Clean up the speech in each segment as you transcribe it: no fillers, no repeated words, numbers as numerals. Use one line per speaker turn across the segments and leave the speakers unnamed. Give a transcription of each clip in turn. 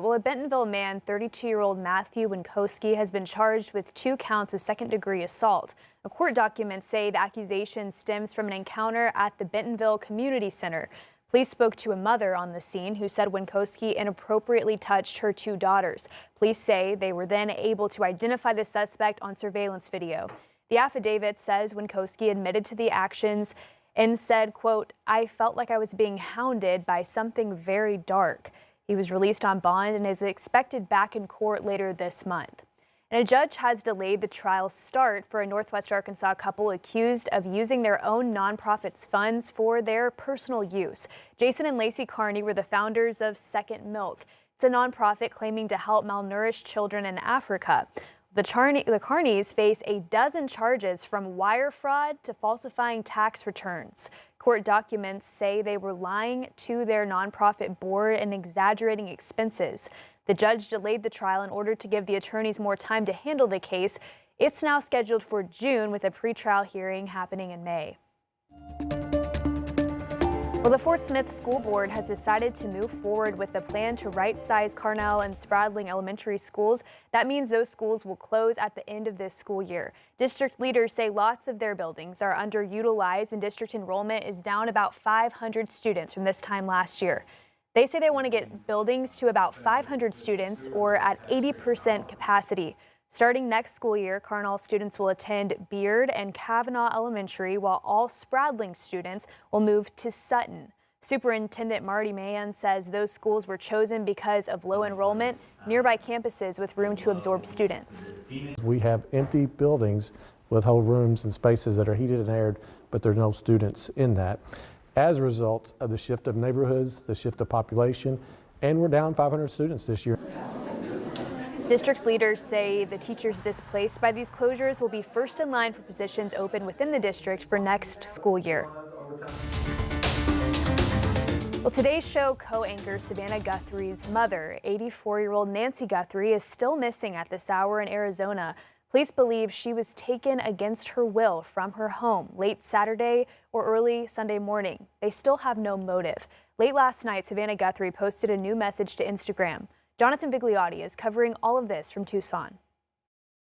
Well, a Bentonville man, 32-year-old Matthew Wenckowski, has been charged with 2 counts of second-degree assault. The court documents say the accusation stems from an encounter at the Bentonville Community Center. Police spoke to a mother on the scene who said Wenckowski inappropriately touched her 2 daughters. Police say they were then able to identify the suspect on surveillance video. The affidavit says Wenckowski admitted to the actions and said, quote, "I felt like I was being hounded by something very dark." He was released on bond and is expected back in court later this month. And a judge has delayed the trial start for a Northwest Arkansas couple accused of using their own nonprofit's funds for their personal use. Jason and Lacey Carney were the founders of Second Milk. It's a nonprofit claiming to help malnourished children in Africa. The Carneys face a dozen charges from wire fraud to falsifying tax returns. Court documents say they were lying to their nonprofit board and exaggerating expenses. The judge delayed the trial in order to give the attorneys more time to handle the case. It's now scheduled for June with a pretrial hearing happening in May. Well, the Fort Smith School Board has decided to move forward with the plan to right-size Carnell and Spradling elementary schools. That means those schools will close at the end of this school year. District leaders say lots of their buildings are underutilized and district enrollment is down about 500 students from this time last year. They say they want to get buildings to about 500 students or at 80% capacity. Starting next school year, Carnell students will attend Beard and Kavanaugh Elementary, while all Spradling students will move to Sutton. Superintendent Marty Mahan says those schools were chosen because of low enrollment, nearby campuses with room to absorb students.
We have empty buildings with whole rooms and spaces that are heated and aired, but there are no students in that. As a result of the shift of neighborhoods, the shift of population, and we're down 500 students this year.
District leaders say the teachers displaced by these closures will be first in line for positions open within the district for next school year. Well, today's show co-anchor Savannah Guthrie's mother, 84-year-old Nancy Guthrie, is still missing at this hour in Arizona. Police believe she was taken against her will from her home late Saturday or early Sunday morning. They still have no motive. Late last night, Savannah Guthrie posted a new message to Instagram. Jonathan Vigliotti is covering all of this from Tucson.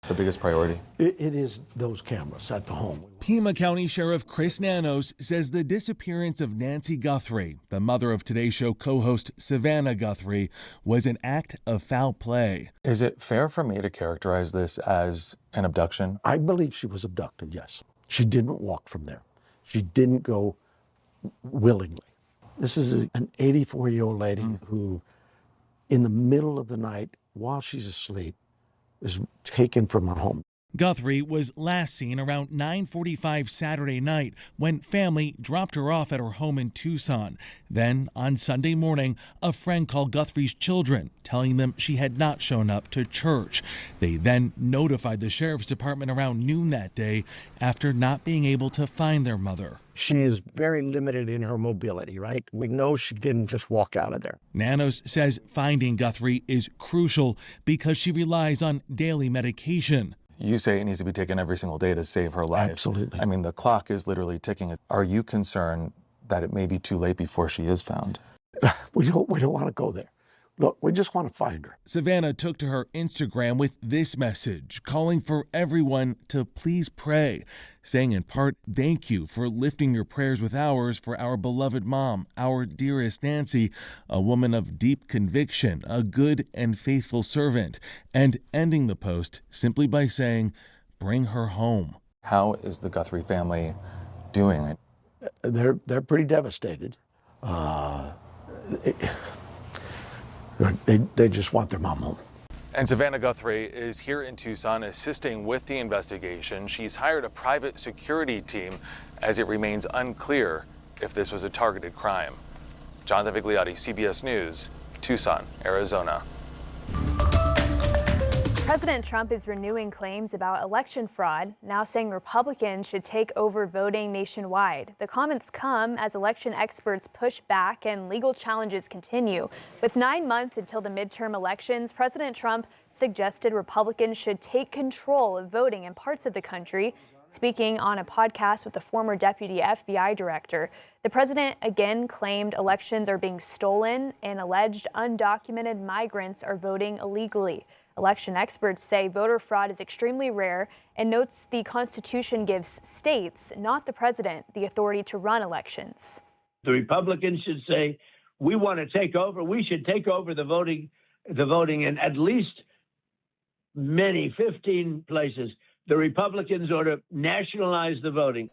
The biggest priority?
It is those cameras at the home.
Pima County Sheriff Chris Nanos says the disappearance of Nancy Guthrie, the mother of Today's Show co-host Savannah Guthrie, was an act of foul play.
Is it fair for me to characterize this as an abduction?
I believe she was abducted, yes. She didn't walk from there. She didn't go willingly. This is an 84-year-old lady who, in the middle of the night, while she's asleep, is taken from her home.
Guthrie was last seen around 9:45 Saturday night when family dropped her off at her home in Tucson. Then, on Sunday morning, a friend called Guthrie's children, telling them she had not shown up to church. They then notified the sheriff's department around noon that day after not being able to find their mother.
She is very limited in her mobility, right? We know she didn't just walk out of there.
Nanos says finding Guthrie is crucial because she relies on daily medication.
You say it needs to be taken every single day to save her life.
Absolutely.
I mean, the clock is literally ticking. Are you concerned that it may be too late before she is found?
We don't want to go there. Look, we just want to find her.
Savannah took to her Instagram with this message, calling for everyone to please pray, saying in part, "Thank you for lifting your prayers with ours for our beloved mom, our dearest Nancy, a woman of deep conviction, a good and faithful servant," and ending the post simply by saying, "Bring her home."
How is the Guthrie family doing?
They're pretty devastated. They just want their mom home.
And Savannah Guthrie is here in Tucson assisting with the investigation. She's hired a private security team as it remains unclear if this was a targeted crime. Jonathan Vigliotti, CBS News, Tucson, Arizona.
President Trump is renewing claims about election fraud, now saying Republicans should take over voting nationwide. The comments come as election experts push back and legal challenges continue. With 9 months until the midterm elections, President Trump suggested Republicans should take control of voting in parts of the country Speaking on a podcast with the former deputy FBI director, the president again claimed elections are being stolen and alleged undocumented migrants are voting illegally. Election experts say voter fraud is extremely rare and notes the Constitution gives states, not the president, the authority to run elections.
The Republicans should say, we want to take over. We should take over the voting in at least 15 places. The Republicans ought to nationalize the voting.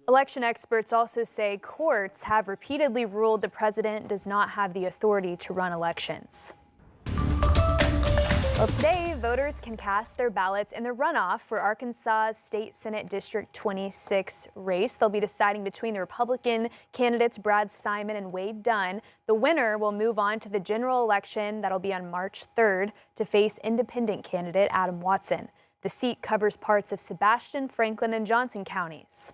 Election experts also say courts have repeatedly ruled the president does not have the authority to run elections. Well, today, voters can cast their ballots in the runoff for Arkansas State Senate District 26 race. They'll be deciding between the Republican candidates Brad Simon and Wade Dunn. The winner will move on to the general election that'll be on March 3rd to face independent candidate Adam Watson. The seat covers parts of Sebastian, Franklin, and Johnson counties.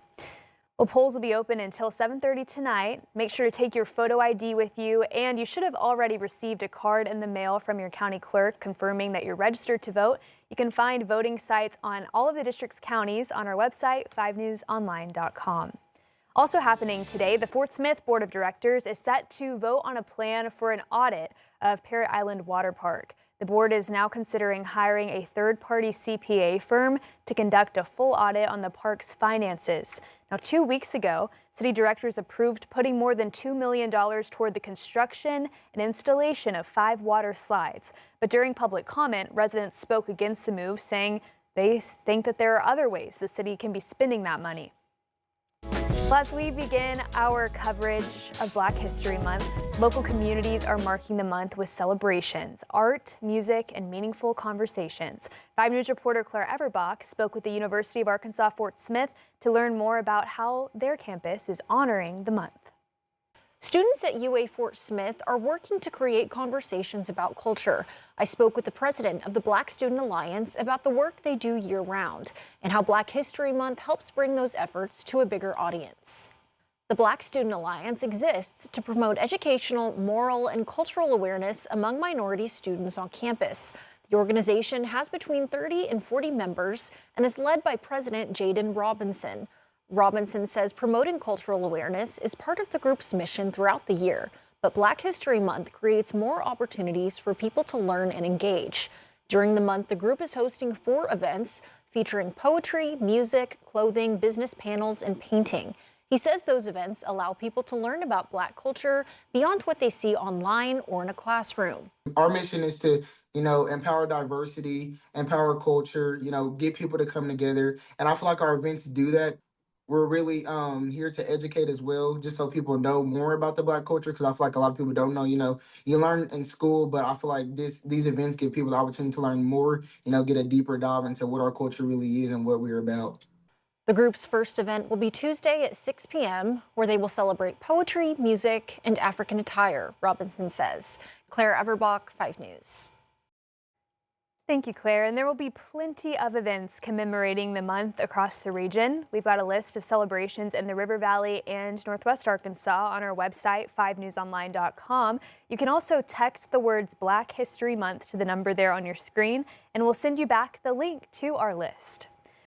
Well, polls will be open until 7:30 tonight. Make sure to take your photo ID with you, and you should have already received a card in the mail from your county clerk confirming that you're registered to vote. You can find voting sites on all of the district's counties on our website, 5newsonline.com. Also happening today, the Fort Smith Board of Directors is set to vote on a plan for an audit of Parrot Island Water Park. The board is now considering hiring a third-party CPA firm to conduct a full audit on the park's finances. Now, 2 weeks ago, city directors approved putting more than $2 million toward the construction and installation of 5 water slides. But during public comment, residents spoke against the move, saying they think that there are other ways the city can be spending that money. Well, as we begin our coverage of Black History Month, local communities are marking the month with celebrations, art, music, and meaningful conversations. 5 News reporter Claire Everbach spoke with the University of Arkansas Fort Smith to learn more about how their campus is honoring the month.
Students at UA Fort Smith are working to create conversations about culture. I spoke with the president of the Black Student Alliance about the work they do year-round and how Black History Month helps bring those efforts to a bigger audience. The Black Student Alliance exists to promote educational, moral, and cultural awareness among minority students on campus. The organization has between 30 and 40 members and is led by President Jaden Robinson. Robinson says promoting cultural awareness is part of the group's mission throughout the year, but Black History Month creates more opportunities for people to learn and engage. During the month, the group is hosting 4 events featuring poetry, music, clothing, business panels, and painting. He says those events allow people to learn about Black culture beyond what they see online or in a classroom.
Our mission is to, empower diversity, empower culture, get people to come together. And I feel like our events do that. We're really here to educate as well, just so people know more about the Black culture, because I feel like a lot of people don't know. You learn in school, but I feel like these events give people the opportunity to learn more, get a deeper dive into what our culture really is and what we're about.
The group's first event will be Tuesday at 6 p.m., where they will celebrate poetry, music, and African attire, Robinson says. Claire Everbach, 5 News.
Thank you, Claire. And there will be plenty of events commemorating the month across the region. We've got a list of celebrations in the River Valley and Northwest Arkansas on our website, 5newsonline.com. You can also text the words Black History Month to the number there on your screen, and we'll send you back the link to our list.